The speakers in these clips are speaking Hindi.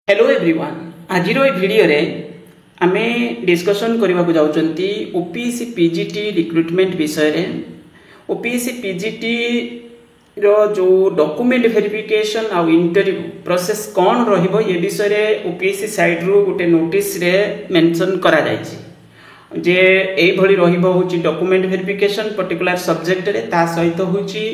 हेलो एवरीवन आज वीडियो रे आमे डिस्कशन करबा को जाउचंती ओपीएससी पीजीटी रिक्रुटमेंट विषय रे। ओपीएससी पीजीटी रो जो डॉक्यूमेंट वेरिफिकेशन आ इंटरव्यू प्रोसेस कौन रहिबो ये विषय रे ओपीएससी साइड रो गोटे नोटिस रे मेंशन करा जायछि जे एई भली रहिबो होची डॉक्यूमेंट वेरिफिकेशन पर्टिकुलर सब्जेक्ट रे ता सहित होची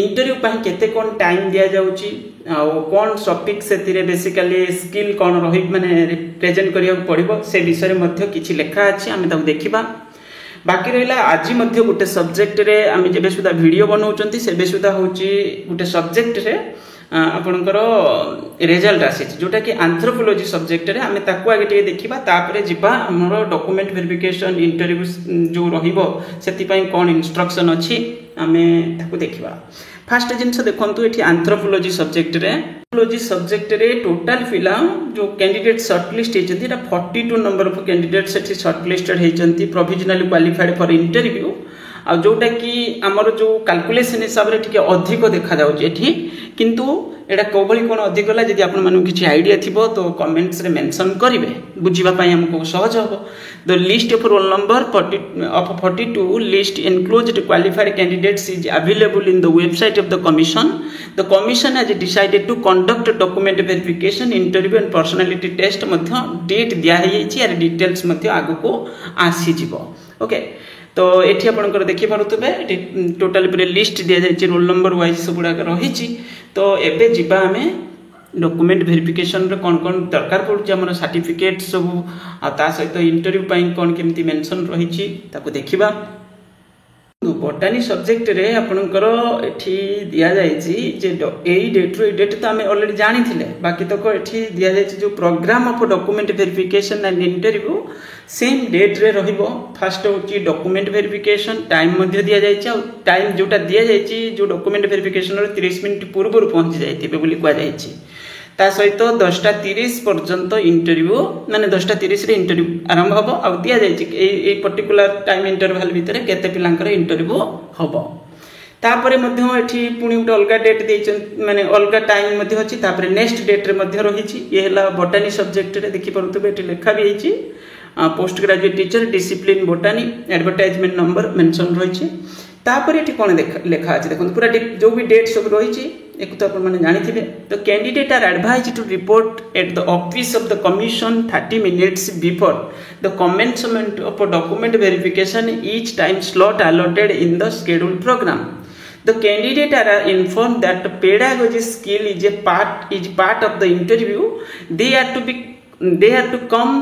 इंटरव्यू पाई केते कोन टाइम दिया जाउची आ कोन टॉपिक सेतिरे बेसिकली स्किल कोन रहि माने प्रेजेंट करिया पड़िबो से विषय रे मध्य किछि लेखा अछि आमे ताको देखिबा। बाकी रहिला आज मध्य गोटे सब्जेक्ट रे आमे जेबे सुदा वीडियो बनाउचंती सेबे सुदा होची गोटे सब्जेक्ट रे आपनकर रिजल्ट आसी जोटा कि एंथ्रोपोलॉजी सब्जेक्ट रे आमे ताको आगे टिके देखिबा तापरे जिबा हमरो डॉक्यूमेंट वेरिफिकेशन इंटरव्यू जो रहिबो सेति पई कोन इंस्ट्रक्शन अछि आमे ताको देखिबा। फास्ट जिनस देखंतु एठी एंथ्रोपोलॉजी सब्जेक्ट रे टोटल फिला जो कैंडिडेट शॉर्टलिस्ट हेचंती एटा 42 नंबर ऑफ कैंडिडेट्स एठी शॉर्टलिस्टेड हेचंती प्रोविजनली क्वालिफाइड फॉर इंटरव्यू आ जोटा कि हमर जो कैलकुलेशन हिसाब रे ठीक अधिक देखा जाउची एठी किंतु एटा कोबली कोन अधिक होला जदि आपन मानु किछि आईडिया थिबो तो कमेंट्स रे मेंशन करिवे बुझिबा पई हमको सहज होबो। The list of roll number of 42 list included qualified candidates is available in the website of the commission. The commission has decided to conduct document verification interview and personality test मध्ये डेट दिया हेछि आर डिटेल्स मध्ये आगु को आसी जिवो। ओके तो एठी आपनकर देखि पारुतबे एठी टोटल पूरे लिस्ट दिया जायछि रोल नंबर वाइज सब गुडा रहिछि। तो एबे जिबा हमें डॉक्यूमेंट वेरिफिकेशन रे कोन कोन दरकार पड़ुछि हमर सर्टिफिकेट सब आ ता सहित इंटरव्यू पई कोन केमती मेंशन रहिछि ताको देखिबा। बोटानी सब्जेक्ट रे आपनकर एठी दिया जायछि जे एई डेट रो डेट तो हमें ऑलरेडी जानि थिले बाकी तो को एठी दिया जायछि जो program of document verification and interview same date रे रहिबो। फर्स्ट होची डॉक्यूमेंट वेरिफिकेशन टाइम मध्ये दिया जायछि आ टाइम जोटा दिया जायछि जो डॉक्यूमेंट वेरिफिकेशन रो 30 मिनिट पूर्व पहुंच जायतिबे बोली कुआ जायछि। ता सहित 10:30 पर्यंत इंटरव्यू माने 10:30 रे इंटरव्यू आरंभ हबो आ दिया जायछि ए पर्टिकुलर टाइम इंटरवल भितरे केते पिलांकर इंटरव्यू हबो। तापरे मध्ये एठी पुनी उट अलगा डेट देइछन माने अलगा टाइम मध्ये अछि तापरे नेक्स्ट डेट रे मध्ये रहिछि ये हला बोटानी सब्जेक्ट रे देखि परतबे एठी लेखा भी हिछि post graduate teacher discipline botany advertisement number mention रहिछि। तापर एठी कोन लेखा अछि देखन पूरा जो भी डेट सब रहिछि एक तो अपन माने जानि थिबे। तो candidate are advised to report at the office of the commission 30 minutes before the commencement of document verification each time slot allotted in the scheduled program. The candidate are informed that pedagogy skill is part of the interview. They are to come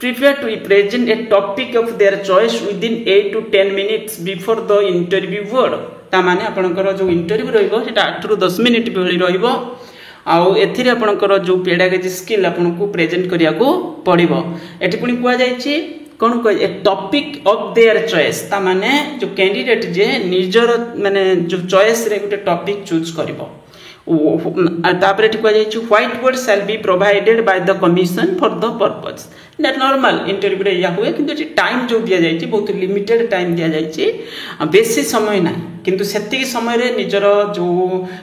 prepared to present a topic of their choice within 8 to 10 minutes before the interview word. ता माने आपनकर जो इंटरव्यू रहिबो सेटा 8 ରୁ 10 मिनिट भली रहिबो आ एथिरे आपनकर जो पेडागोजी स्किल आपनको प्रेजेंट करिया को पड़िबो। एठी पुनी कुआ जायछि कोन को ए टॉपिक ऑफ देयर चॉइस ता माने जो कैंडिडेट जे निजर माने जो चॉइस रे गुटे टॉपिक चूज करिवो तापरे ठीक जायछि white board shall be provided by the commission for the purpose. That normal interview रे या हुए किंतु टाइम जो दिया जायछि बहुत लिमिटेड टाइम दिया जायछि बेसी समय ना किंतु सेति समय रे निजर जो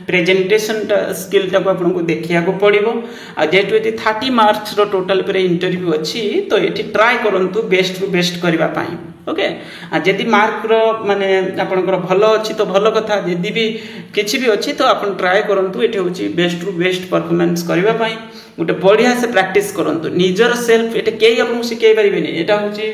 प्रेजेंटेशन स्किल टाको आपन को देखिया को पड़िबो आ जेतु 30 मार्क्स रो टोटल पे इंटरव्यू अछि तो एठी ट्राई करंतु बेस्ट टू बेस्ट करबा पाई। ओके आ जदि मार्क रो माने आपनकर भलो अछि तो भलो कथा जदि भी किछि भी अछि तो आपन ट्राई करंतु एठी होछि बेस्ट टू बेस्ट परफॉर्मेंस करबा पाई गोटे बढ़िया से प्रैक्टिस करंतु निजर सेल्फ एटे केई आपन सिखै परिबेनी एटा होछि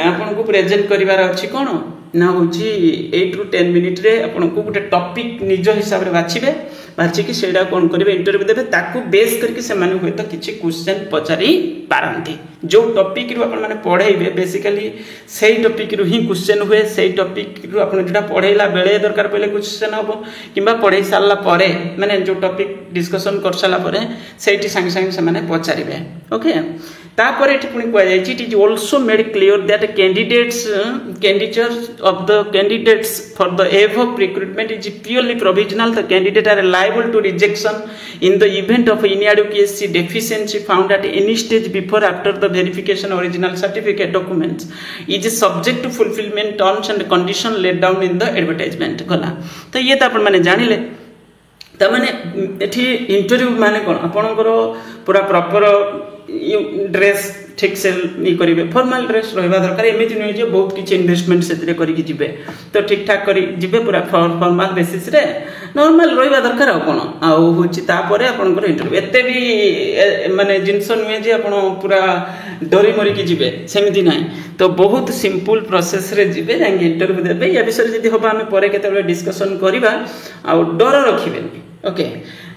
आपन को प्रेजेंट करिवार अछि कोन ना होछि 8 ରୁ 10 मिनिट रे आपन को गोटे टॉपिक निज हिसाब रे बाछिबे बाछि कि सेडा कोन करिवे इंटरव्यू देबे ताकू बेस करके से माने होय तो किछि क्वेश्चन पचारि पारंती जो टॉपिक रु आपन माने पढाइबे बेसिकली सेही टॉपिक रु ही क्वेश्चन हुए सेही टॉपिक रु आपन जेटा पढाइला बेले दरकार पहिले क्वेश्चन हबो किबा पढाई सारला परे माने जो टॉपिक डिस्कशन कर साला परे सेठी संग संग से माने पचारिबे। ओके तापर एठी पुनी कुआ जायछि it is also made clear that candidates of the candidates for the above recruitment is purely provisional. The candidate are liable to rejection in the event of inadequacy deficiency found at any stage before after the verification original certificate documents is subject to fulfillment terms and condition laid down in the advertisement। गला तो ये तो अपन माने जानिले ताने एठी इंटरव्यू माने कौन आपणकर पूरा प्रॉपर ड्रेस ठीक से नहीं करेंगे फॉर्मल ड्रेस रहा दरकार एमती नुहे जो बहुत किसी इन्वेस्टमेंट से करके जिबे तो ठीक ठाक कर पूरा फॉर्मल बेसिस रे नॉर्मल रहा दरकार आ कौन आपर आपंकर इंटरव्यू एत भी माने जिनस नुहे जे आप पूरा डरी मरिकी जी सेमती ना तो बहुत सिंपल प्रोसेस रे जिबे जाके इंटरव्यू देवे या विषय जब हम आम पर केतबेले डिस्कशन करवा आ डर रखिबे ओके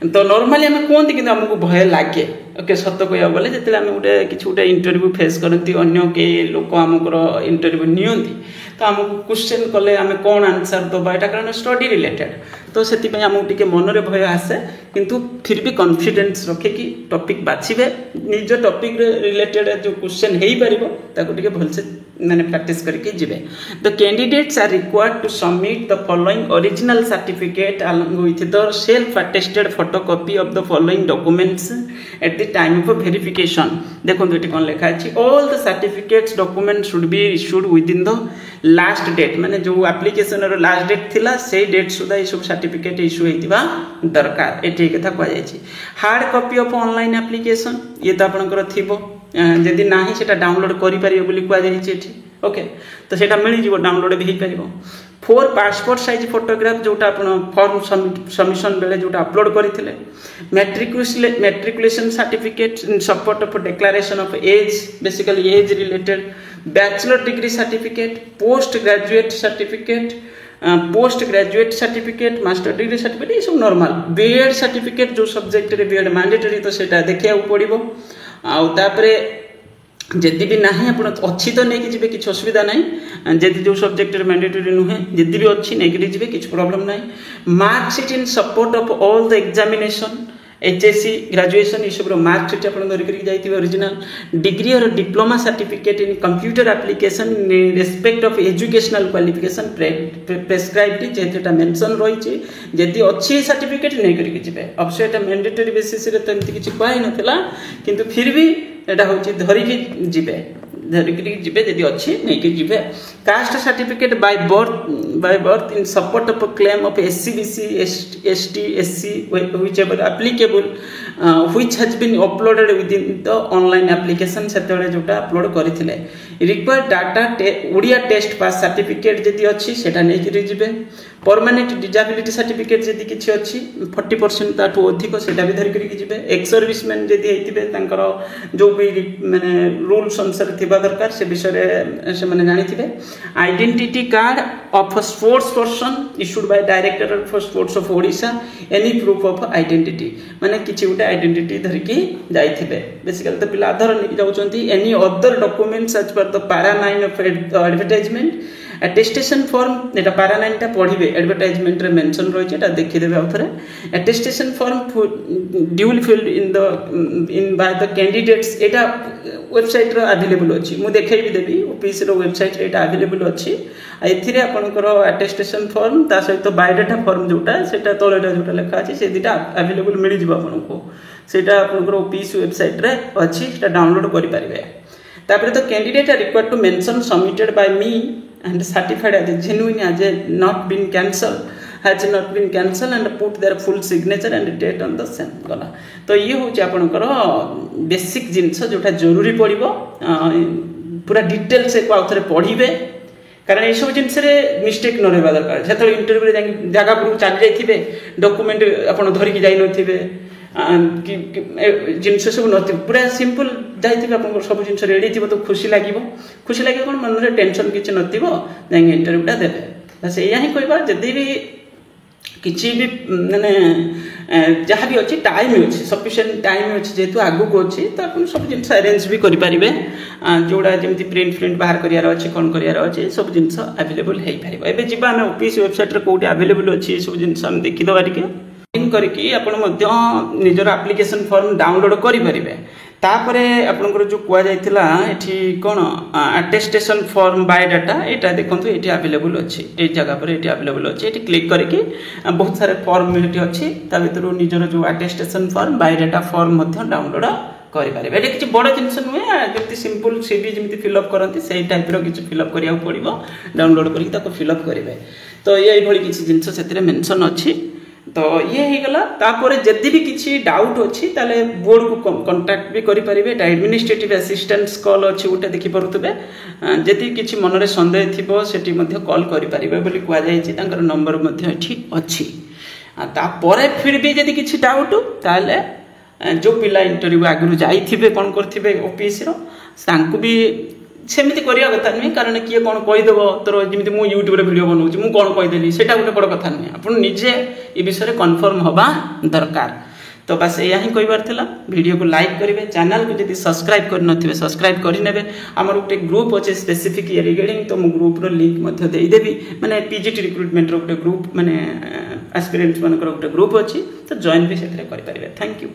तो नॉर्मली आम कहते कि आमको भय लगे ओके सत कह बोले जिते आम गोटे किसी गोटे इंटरव्यू फेस करती अन्य के लोक आमकर इंटरव्यू नियंती तो आमको क्वेश्चन कले आम कौन आंसर दबा यहाँ कारण स्टडी रिलेटेड तो से आमको टे मनरे भय आसे किंतु फिर भी कॉन्फिडेंस रखिकी टॉपिक बाछिबे निज टॉपिक रिलेटेड जो क्वेश्चन हो पारे भलसे मैंने प्रैक्टिस करके जिबे the candidates are required to submit the following original certificate along with the self attested photocopy of the following documents at the time of verification देखो ये कौन लिखा है all the certificates documents should be issued within the last date माने जो एप्लिकेशन रो लास्ट डेट थिला से डेट सुधा ये सब सर्टिफिकेट इश्यू हेतिबा दरकार एठी कथा कह जायछि hard copy of online application ये तो आपनकर थिबो जदि नाही सेटा डाउनलोड करि परियो बोली कह जायछि एठी ओके तो सेटा मिली जीवो डाउनलोड भी परिबो 4 पासपोर्ट साइज फोटोग्राफ जोटा आपण फॉर्म सबमिशन बेले जोटा अपलोड करथिले matriculation certificate in support of declaration of age basically age related bachelor degree certificate post graduate certificate master degree certificate ये सब नॉर्मल बीएड सर्टिफिकेट जो सब्जेक्ट रे बीएड मैंडेटरी तो सेटा देखिया पड़िबो आ तापरे जदि भी नहीं आप अच्छी तो नहीं जी किसी असुविधा ना जदि जो सब्जेक्ट मैंडेटरी नुहे जदि भी अच्छी नहीं जी किसी प्रॉब्लम ना marksheet in support of all the examination HSC graduation ये सब मार्कशीट आप धरिक ओरिजिनल डिग्री और diploma certificate in computer application in respect of educational qualification prescribed जेटा मेंशन रही जदि अच्छी सर्टिफिकेट नहीं करके जिबे अवश्य एटा मैंडेटरी बेसिस रे तो एमती किछि कहै नथिला किंतु फिर भी एटा होछि धरिकी जिबे जदि अच्छी नहीं कि जिबे caste certificate by birth in support of claim of SC BC ST SC whichever applicable which has been uploaded within the online application सेतेबेले जोटा अपलोड करथिले required data Odia test pass certificate जदि अच्छी सेटा नहीं कि जिबे परमानेंट डिसेबिलिटी सर्टिफिकेट जदि किछि अच्छी 40% ताठू अधिक सेटा भी धरि करिक जिबे एक्स सर्विसमैन जदि हेतिबे तांकर जो भी माने रूल्स अनुसार थिबा दरकार से विषय से माने जानिथिबे identity card of a sports person issued by director of sports of Odisha any proof of identity माने किछि उटा आइडेंटिटी धरिकी जाइथिबे बेसिकली तो पिला आधार नि जाउचंती any other documents as per the para 9 of advertisement attestation form एटा पैरा 9 टा पढिबे एडवर्टाइजमेंट रे मेंशन रही छै एटा देखि देबे आउथरे attestation form duly filled in by the candidates एटा वेबसाइट रो अवेलेबल अछि मु देखै भी देबी ऑफिस रो वेबसाइट रे एटा अवेलेबल अछि एथिरे आपनकर अटेस्टेशन फॉर्म ता सहित बायोडाटा फॉर्म जोटा सेटा तळेटा जोटा लिखा अछि से दिटा अवेलेबल मिलि जिवो आपनको सेटा आपनकर ऑफिस वेबसाइट रे अछि सेटा डाउनलोड करि परिबे तापर तो candidate are required to mention submitted by me and certified as genuine as not been cancelled has not been cancelled and put their full signature and date on the same गला तो ये होची आपनकर बेसिक जिंस जोटा जरूरी पड़िबो पूरा डिटेल से को आउथरे पढिबे कारण ये सब जिंस रे मिस्टेक न रहबा दरकार जेतो इंटरव्यू रे जागा पर चली जाइथिबे डॉक्यूमेंट आपन धरि कि जाई नथिबे जिनस सब नथि पूरा सिंपल जाइथिबे आपन सब जिनस रेडी थिबो तो खुशी लागिबो कोन मन रे टेंशन किछ नथिबो जाई इंटरव्यूटा देबे बस एया ही कहबा जदी भी किछि भी माने जहाँ भी अच्छी टाइम अच्छी सफिशिएंट टाइम अच्छी जेहेतु आगु को अच्छी तो आप सब जिन अरेंज भी करेंगे जोड़ा जमी प्रिंट बाहर करार अच्छे कौन करार अच्छे सब जिन अवेलेबल हो पार एवं जी आम ऑफिस वेबसाइट कौटी अवेलेबल अच्छी सब जिन देखीदे टे करके निजर एप्लिकेशन फॉर्म डाउनलोड करेंगे तापर आपंकर जो कहुला ये कौन अटेस्टेशन फॉर्म बायोडाटा यहाँ देखो ये अवेलेबल अच्छी ये जगह पर ये अवेलेबल अच्छी ये क्लिक करके बहुत सारे फॉर्म ये अच्छी भर निजर जो attestation form biodata form download करेंगे ये किसी बड़ जिन नुहे जमी सिंपल सीवी जमी फिलअप करती से टाइप किसी फिलअप करा पड़ो डाउनलोड करके फिलअप करेंगे तो ये किसी जिन से मेंशन अच्छी तो ये होगला तापर जदि भी किसी डाउट अच्छी ताले बोर्ड को कांटेक्ट भी करि परिबे एडमिनिस्ट्रेटिव असिस्टेंस कॉल अच्छी गोटे देखि परुतबे जदि किसी मन रे संदेह थिबो सेठी मध्ये कॉल करि परिबे बोली कुआ जाय छि तांकर नंबर मध्ये एठी अछि तापर फिर भी जदि किसी डाउट ताले जो पिला इंटरव्यू आगु जाइथिबे कोन करथिबे ओपीएससी रो तांकु भी सेमती करिया कथा नहीं कारण किए कौन कहीदेव तोर जमी मुझे यूट्यूब वीडियो बनाऊँ मुझे कौन कहीदेली से गोटे बड़ कथा नहीं आप निजे ये विषय में कन्फर्म हवा दरकार तो बस यह ही कहबार था वीडियो को लाइक करेंगे चैनल को जब सब्सक्राइब करनथिबे सब्सक्राइब करने आमर गोटे ग्रुप अच्छे स्पेसिफिक रिगार्डिंग तो मुझे ग्रुपर लिंक देदेवी मैंने पीजीटी रिक्रुटमेंट गोटे ग्रुप मैंने एस्पिरेंट्स मान गोटे ग्रुप अच्छी तो जॉइन भी से करेंगे थैंक यू।